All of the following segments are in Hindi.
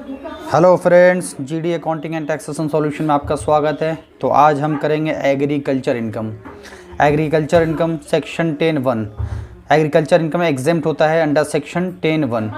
Hello friends, GD accounting and taxation solution में आपका स्वागत है। तो आज हम करेंगे agriculture income. Agriculture income section 10(1). Agriculture income exempt होता है अंडर सेक्शन 10(1).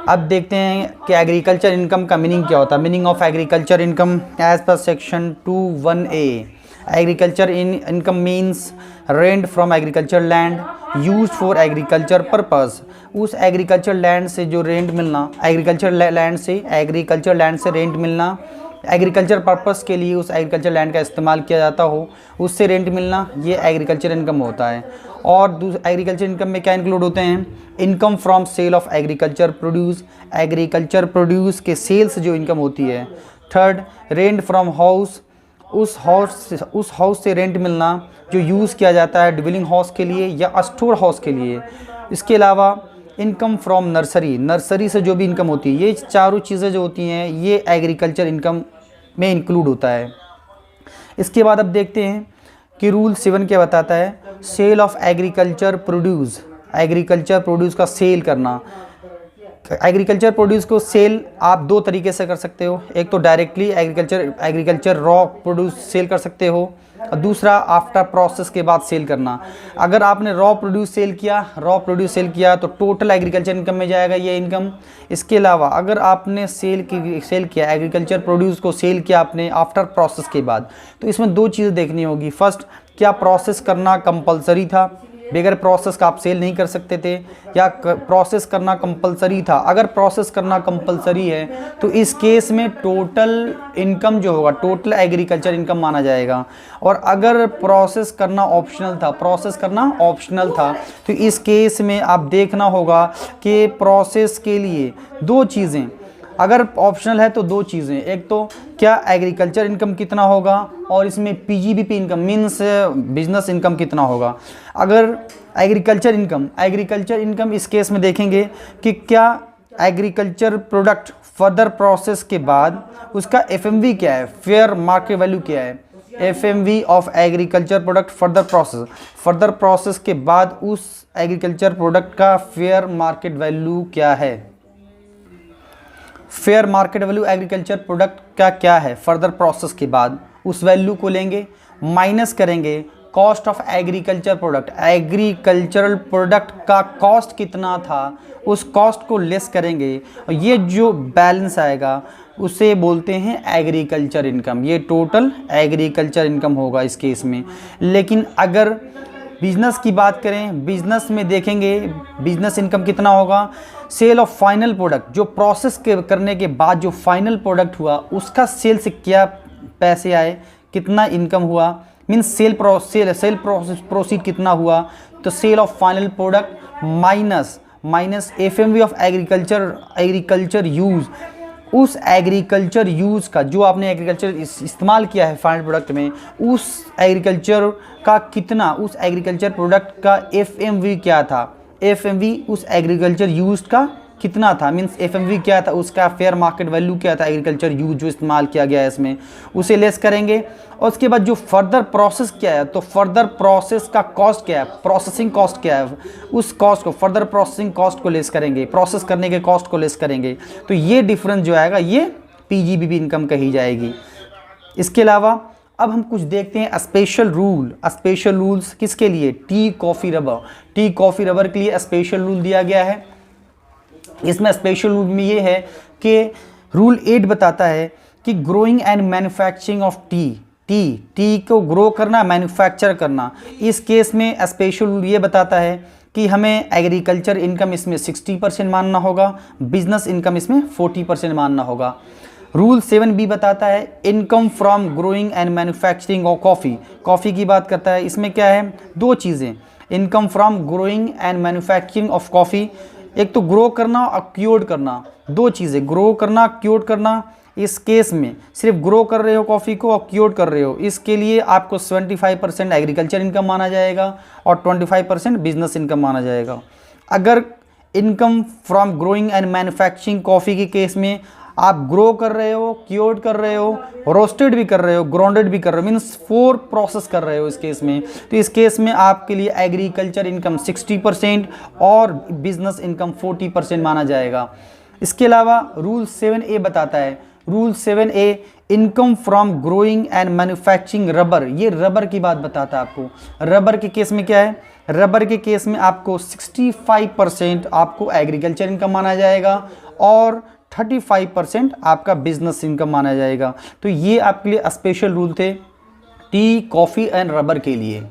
अब देखते हैं कि एग्रीकल्चर इनकम का मीनिंग क्या होता है। Meaning of agriculture income as per section 2(1)(a). Agriculture income means rent from agriculture land used for agriculture purpose. उस एग्रीकल्चर लैंड से जो रेंट मिलना, एग्रीकल्चर लैंड से रेंट मिलना, एग्रीकल्चर पर्पस के लिए उस एग्रीकल्चर लैंड का इस्तेमाल किया जाता हो, उससे रेंट मिलना, ये एग्रीकल्चर इनकम होता है। और एग्रीकल्चर इनकम में क्या इंक्लूड होते हैं? Income from sale of agriculture produce, agriculture produce के सेल से जो इनकम होती है। थर्ड, रेंट फ्रॉम हाउस, उस हाउस से रेंट मिलना जो यूज़ किया जाता है ड्विलिंग हाउस के लिए या स्टोर हाउस के लिए। इसके अलावा इनकम फ्रॉम नर्सरी, नर्सरी से जो भी इनकम होती है, ये चारों चीज़ें जो होती हैं ये एग्रीकल्चर इनकम में इंक्लूड होता है। इसके बाद अब देखते हैं कि रूल 7 क्या बताता है। Sale of agriculture produce, agriculture produce का सेल करना। एग्रीकल्चर प्रोड्यूस को सेल आप दो तरीके से कर सकते हो। एक तो directly agriculture raw produce sale कर सकते हो, और दूसरा आफ्टर प्रोसेस के बाद सेल करना। अगर आपने रॉ प्रोड्यूस सेल किया तो टोटल एग्रीकल्चर इनकम में जाएगा ये इनकम। इसके अलावा अगर आपने सेल किया एग्रीकल्चर प्रोड्यूस को सेल किया आपने आफ्टर प्रोसेस के बाद, तो इसमें दो चीज़ें देखनी होगी। फर्स्ट, क्या प्रोसेस करना कंपलसरी था? बगैर प्रोसेस का आप सेल नहीं कर सकते थे, या प्रोसेस करना कंपलसरी था? अगर प्रोसेस करना कंपलसरी है तो इस केस में टोटल इनकम जो होगा टोटल एग्रीकल्चर इनकम माना जाएगा। और अगर प्रोसेस करना ऑप्शनल था तो इस केस में आप देखना होगा कि प्रोसेस के लिए दो चीज़ें, अगर ऑप्शनल है तो दो चीज़ें, एक तो क्या एग्रीकल्चर इनकम कितना होगा, और इसमें PGBP income means business income कितना होगा। अगर एग्रीकल्चर इनकम इस केस में देखेंगे कि क्या एग्रीकल्चर प्रोडक्ट फर्दर प्रोसेस के बाद उसका एफएमवी क्या है, फेयर मार्केट वैल्यू क्या है। FMV of agriculture product further process के बाद उस एग्रीकल्चर प्रोडक्ट का फेयर मार्केट वैल्यू क्या है। Fair market value agriculture product का क्या है फर्दर प्रोसेस के बाद, उस वैल्यू को लेंगे, माइनस करेंगे cost of agriculture product, agricultural product का कॉस्ट कितना था उस कॉस्ट को लेस करेंगे, और ये जो बैलेंस आएगा उसे बोलते हैं एग्रीकल्चर इनकम। ये टोटल एग्रीकल्चर इनकम होगा इस केस में। लेकिन अगर बिजनेस की बात करें, बिजनेस में देखेंगे बिजनेस इनकम कितना होगा। सेल ऑफ फाइनल प्रोडक्ट, जो प्रोसेस करने के बाद जो फाइनल प्रोडक्ट हुआ उसका सेल से क्या पैसे आए, कितना इनकम हुआ, मीन्स सेल प्रोसेस प्रोसीड कितना हुआ। तो sale of final product minus FMV of agriculture use, उस एग्रीकल्चर यूज़ का जो आपने एग्रीकल्चर इस्तेमाल किया है फाइनल प्रोडक्ट में, उस एग्रीकल्चर का कितना, उस एग्रीकल्चर प्रोडक्ट का एफएमवी क्या था, एफएमवी उस एग्रीकल्चर यूज़ का कितना था, मीन्स एफएमवी क्या था, उसका फेयर मार्केट वैल्यू क्या था एग्रीकल्चर यूज जो इस्तेमाल किया गया है इसमें, उसे लेस करेंगे। और उसके बाद जो फर्दर प्रोसेस क्या है, तो फर्दर प्रोसेस का कॉस्ट क्या है, प्रोसेसिंग कॉस्ट क्या है, उस कॉस्ट को फर्दर प्रोसेसिंग कॉस्ट को लेस करेंगे, प्रोसेस करने के कॉस्ट को लेस करेंगे। तो ये डिफरेंस जो आएगा ये पीजीबीबी इनकम कही जाएगी। इसके अलावा अब हम कुछ देखते हैं स्पेशल रूल्स किसके लिए, टी कॉफ़ी रबर के लिए स्पेशल रूल दिया गया है। इसमें स्पेशल रूल में ये है कि रूल 8 बताता है कि growing and manufacturing of T को ग्रो करना, मैन्युफैक्चर करना। इस केस में स्पेशल रूल ये बताता है कि हमें एग्रीकल्चर इनकम इसमें 60% मानना होगा, बिजनेस इनकम इसमें 40% मानना होगा। रूल 7B बताता है income from growing and manufacturing of coffee की बात करता है। इसमें क्या है, दो चीज़ें, income from growing and manufacturing of coffee, एक तो ग्रो करना और क्योर्ड करना, दो चीज़ें, ग्रो करना क्योर्ड करना। इस केस में सिर्फ ग्रो कर रहे हो कॉफ़ी को और क्योर्ड कर रहे हो, इसके लिए आपको 75% एग्रीकल्चर इनकम माना जाएगा और 25% बिजनेस इनकम माना जाएगा। अगर income from growing and manufacturing coffee के केस में आप ग्रो कर रहे हो, क्योर्ड कर रहे हो, रोस्टेड भी कर रहे हो, ग्राउंडेड भी कर रहे हो, मीन्स 4 प्रोसेस कर रहे हो इस केस में, तो इस केस में आपके लिए एग्रीकल्चर इनकम 60% और बिजनेस इनकम 40% माना जाएगा। इसके अलावा रूल 7A बताता है, rule 7A income from growing and manufacturing rubber, ये रबर की बात बताता है आपको। रबर के केस में क्या है, रबर के केस में आपको 65% आपको एग्रीकल्चर इनकम माना जाएगा और 35% आपका बिजनेस इनकम माना जाएगा। तो ये आपके लिए स्पेशल रूल थे टी, कॉफ़ी एंड रबर के लिए।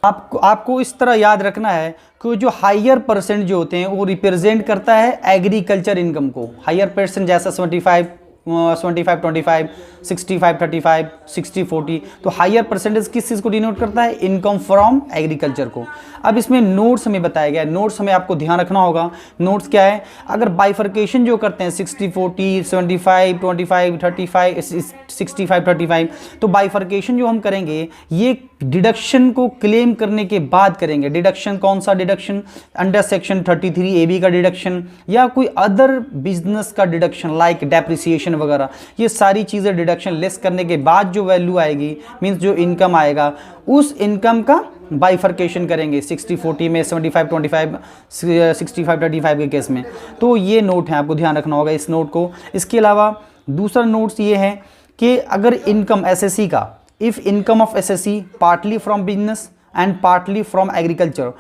आपको इस तरह याद रखना है कि जो हायर परसेंट जो होते हैं वो रिप्रेजेंट करता है एग्रीकल्चर इनकम को। हायर परसेंट जैसा 75 25 65 35 60 40, तो हायर परसेंटेज किस चीज़ को डिनोट करता है, इनकम फ्रॉम एग्रीकल्चर को। अब इसमें नोट्स हमें बताया गया है, नोट्स हमें आपको ध्यान रखना होगा। नोट्स क्या है, अगर बाइफर्केशन जो करते हैं 60 40 75 25 35 65 35, तो बाइफर्केशन जो हम करेंगे ये डिडक्शन को क्लेम करने के बाद करेंगे। डिडक्शन कौन सा डिडक्शन, अंडर सेक्शन 33AB का डिडक्शन या कोई अदर बिजनेस का डिडक्शन लाइक डेप्रिसिएशन वगैरह, ये सारी चीज़ें डिडक्शन लेस करने के बाद जो वैल्यू आएगी, मींस जो इनकम आएगा, उस इनकम का बाइफर्केशन करेंगे 60 40 में, 75 25 65 35 के केस में। तो ये नोट है, आपको ध्यान रखना होगा इस नोट को। इसके अलावा दूसरा नोट्स ये है कि अगर इनकम एसएससी का, if income of SSC partly from business and partly from agriculture,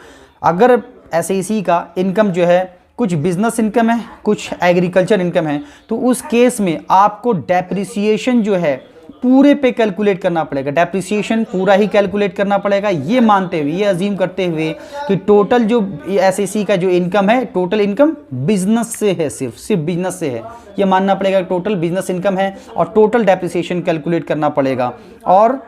अगर एसएससी का इनकम जो है कुछ बिजनेस इनकम है कुछ एग्रीकल्चर इनकम है, तो उस केस में आपको डेप्रिसिएशन जो है पूरे पे कैलकुलेट करना पड़ेगा। डेप्रिसिएशन पूरा ही कैलकुलेट करना पड़ेगा, ये मानते हुए, ये अजीम करते हुए कि टोटल जो एसएससी का जो इनकम है, टोटल इनकम बिजनेस से है, सिर्फ बिजनेस से है, ये मानना पड़ेगा टोटल बिजनेस इनकम है और टोटल डेप्रिसिएशन कैलकुलेट करना पड़ेगा। और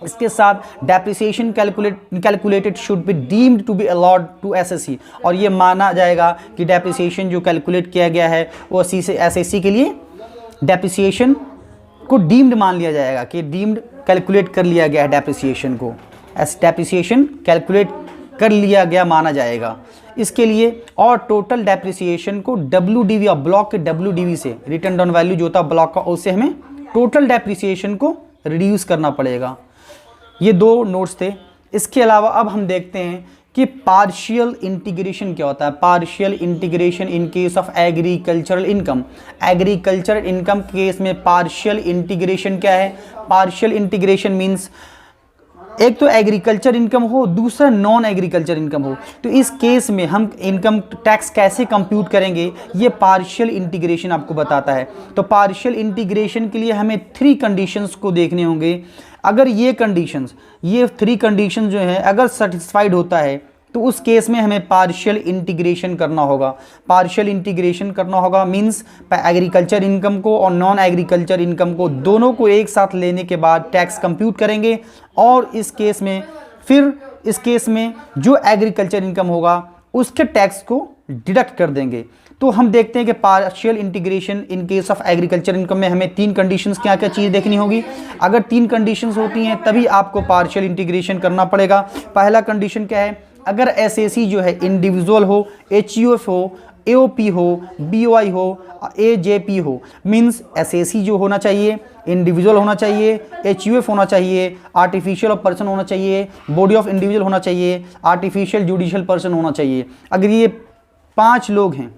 इसके साथ depreciation calculated should be deemed to be allot to SSC, और ये माना जाएगा कि डेप्रिसिएशन जो कैलकुलेट किया गया है वो एसएससी के लिए डेप्रिसिएशन को डीम्ड मान लिया जाएगा कि डीम्ड कैलकुलेट कर लिया गया है, डेप्रिसिएशन को डेप्रिसिएशन कैलकुलेट कर लिया गया माना जाएगा इसके लिए। और टोटल डेप्रिसिएशन को WDV और ब्लॉक के WDV से, रिटर्न डाउन वैल्यू जो होता ब्लॉक का, उससे हमें टोटल डेप्रिसिएशन को रिड्यूस करना पड़ेगा। ये दो नोट्स थे। इसके अलावा अब हम देखते हैं कि पार्शियल इंटीग्रेशन क्या होता है। Partial integration in case of agricultural income, agricultural income case में पार्शियल इंटीग्रेशन क्या है। पार्शियल इंटीग्रेशन मीन्स एक तो एग्रीकल्चर इनकम हो, दूसरा नॉन एग्रीकल्चर इनकम हो, तो इस केस में हम इनकम टैक्स कैसे कंप्यूट करेंगे, ये पार्शियल इंटीग्रेशन आपको बताता है। तो पार्शियल इंटीग्रेशन के लिए हमें 3 कंडीशंस को देखने होंगे। अगर ये कंडीशंस, ये 3 कंडीशन जो है अगर सेटिस्फाइड होता है, तो उस केस में हमें पार्शियल इंटीग्रेशन करना होगा। पार्शियल इंटीग्रेशन करना होगा मीन्स एग्रीकल्चर इनकम को और नॉन एग्रीकल्चर इनकम को दोनों को एक साथ लेने के बाद टैक्स कंप्यूट करेंगे, और इस केस में फिर इस केस में जो एग्रीकल्चर इनकम होगा उसके टैक्स को डिडक्ट कर देंगे। तो हम देखते हैं कि partial integration in case of agriculture income में हमें 3 कंडीशंस क्या क्या चीज़ देखनी होगी। अगर 3 कंडीशंस होती हैं तभी आपको पार्शियल इंटीग्रेशन करना पड़ेगा। पहला कंडीशन क्या है, अगर एसएसी जो है इंडिविजुअल हो, एचयूएफ हो, एओपी हो, बीओआई हो, एजेपी हो, मीन्स एसएसी जो होना चाहिए इंडिविजुअल होना चाहिए, एचयूएफ होना चाहिए, आर्टिफिशियल पर्सन होना चाहिए, बॉडी ऑफ इंडिविजुअल होना चाहिए, आर्टिफिशियल जुडिशियल पर्सन होना चाहिए। अगर ये 5 लोग हैं,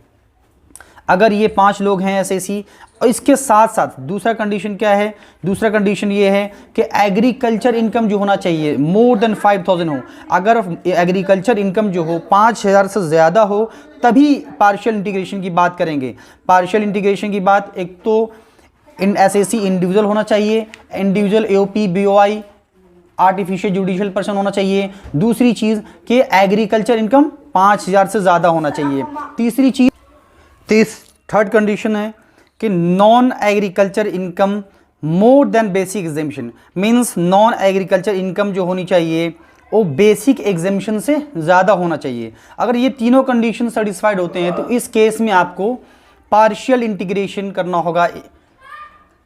अगर ये 5 लोग हैं एसएसी, और इसके साथ साथ दूसरा कंडीशन क्या है, दूसरा कंडीशन ये है कि एग्रीकल्चर इनकम जो होना चाहिए मोर देन 5000 हो। अगर एग्रीकल्चर इनकम जो हो 5000 से ज़्यादा हो तभी पार्शियल इंटीग्रेशन की बात करेंगे। पार्शियल इंटीग्रेशन की बात, एक तो इन एसएसी इंडिविजुअल होना चाहिए, individual AOP BOI artificial judicial person होना चाहिए। दूसरी चीज़ कि एग्रीकल्चर इनकम 5000 से ज़्यादा होना चाहिए। तीसरी चीज़, थर्ड कंडीशन है कि non agriculture income more than basic exemption, means non agriculture income जो होनी चाहिए वो बेसिक एग्जेम्पशन से ज़्यादा होना चाहिए। अगर ये तीनों कंडीशन सेटिस्फाइड होते हैं तो इस केस में आपको पार्शियल इंटीग्रेशन करना होगा,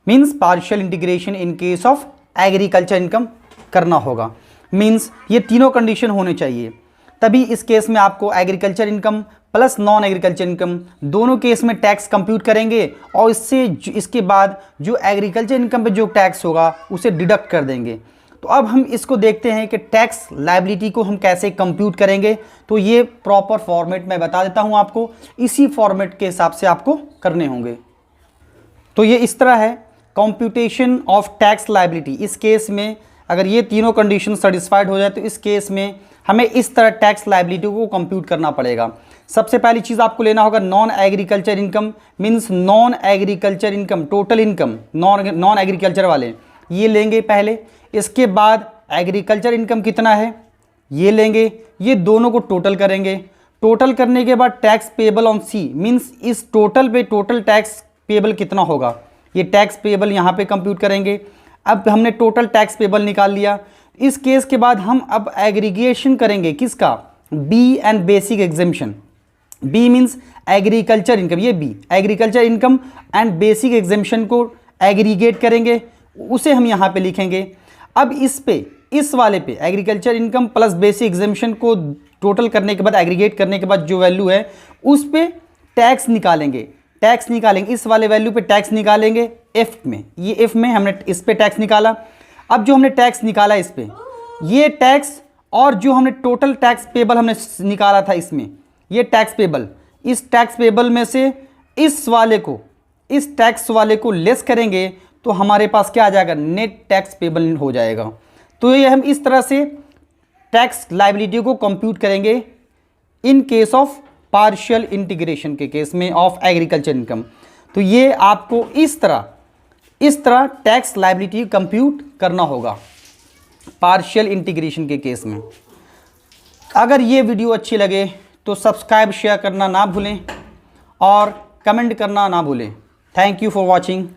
means partial integration in case of agriculture income करना होगा। मीन्स ये तीनों कंडीशन होने चाहिए, तभी इस केस में आपको agriculture income plus non agriculture income दोनों केस में टैक्स कंप्यूट करेंगे, और इसके बाद जो एग्रीकल्चर इनकम पे जो टैक्स होगा उसे डिडक्ट कर देंगे। तो अब हम इसको देखते हैं कि टैक्स लायबिलिटी को हम कैसे कंप्यूट करेंगे। तो ये प्रॉपर फॉर्मेट मैं बता देता हूं आपको, इसी फॉर्मेट के हिसाब से आपको करने होंगे। तो ये इस तरह है कंप्यूटेशन ऑफ टैक्स लायबिलिटी। इस केस में अगर ये तीनों कंडीशन सेटिस्फाइड हो जाए तो इस केस में हमें इस तरह टैक्स लायबिलिटी को कंप्यूट करना पड़ेगा। सबसे पहली चीज़ आपको लेना होगा non agriculture income, means non agriculture income, total income, non agriculture वाले ये लेंगे पहले। इसके बाद एग्रीकल्चर इनकम कितना है ये लेंगे, ये दोनों को टोटल करेंगे। टोटल करने के बाद tax payable on C, means इस टोटल पे टोटल टैक्स पेबल कितना होगा, ये टैक्स पेबल यहाँ पे कंप्यूट करेंगे। अब हमने टोटल टैक्स पेबल निकाल लिया। इस केस के बाद हम अब एग्रीगेशन करेंगे किसका, B and basic exemption. B means agriculture income, ये B agriculture income and basic exemption को एग्रीगेट करेंगे, उसे हम यहाँ पे लिखेंगे। अब इस पे, इस वाले पे agriculture income plus basic exemption को टोटल करने के बाद, एग्रीगेट करने के बाद जो वैल्यू है उस पे टैक्स निकालेंगे। टैक्स निकालेंगे इस वाले वैल्यू पे टैक्स निकालेंगे एफ में, ये एफ में हमने इस पे टैक्स निकाला। अब जो हमने टैक्स निकाला इस पे, ये टैक्स और जो हमने टोटल टैक्स पेबल हमने निकाला था इसमें, ये टैक्स पेबल, इस टैक्स पेबल में से इस वाले को, इस टैक्स वाले को लेस करेंगे तो हमारे पास क्या आ जाएगा, नेट टैक्स पेबल हो जाएगा। तो ये हम इस तरह से टैक्स लायबिलिटी को कंप्यूट करेंगे in case of partial integration के केस में ऑफ एग्रीकल्चर इनकम। तो ये आपको इस तरह टैक्स लायबिलिटी कंप्यूट करना होगा पार्शियल इंटीग्रेशन के केस में। अगर ये वीडियो अच्छी लगे तो सब्सक्राइब शेयर करना ना भूलें और कमेंट करना ना भूलें। Thank you for watching.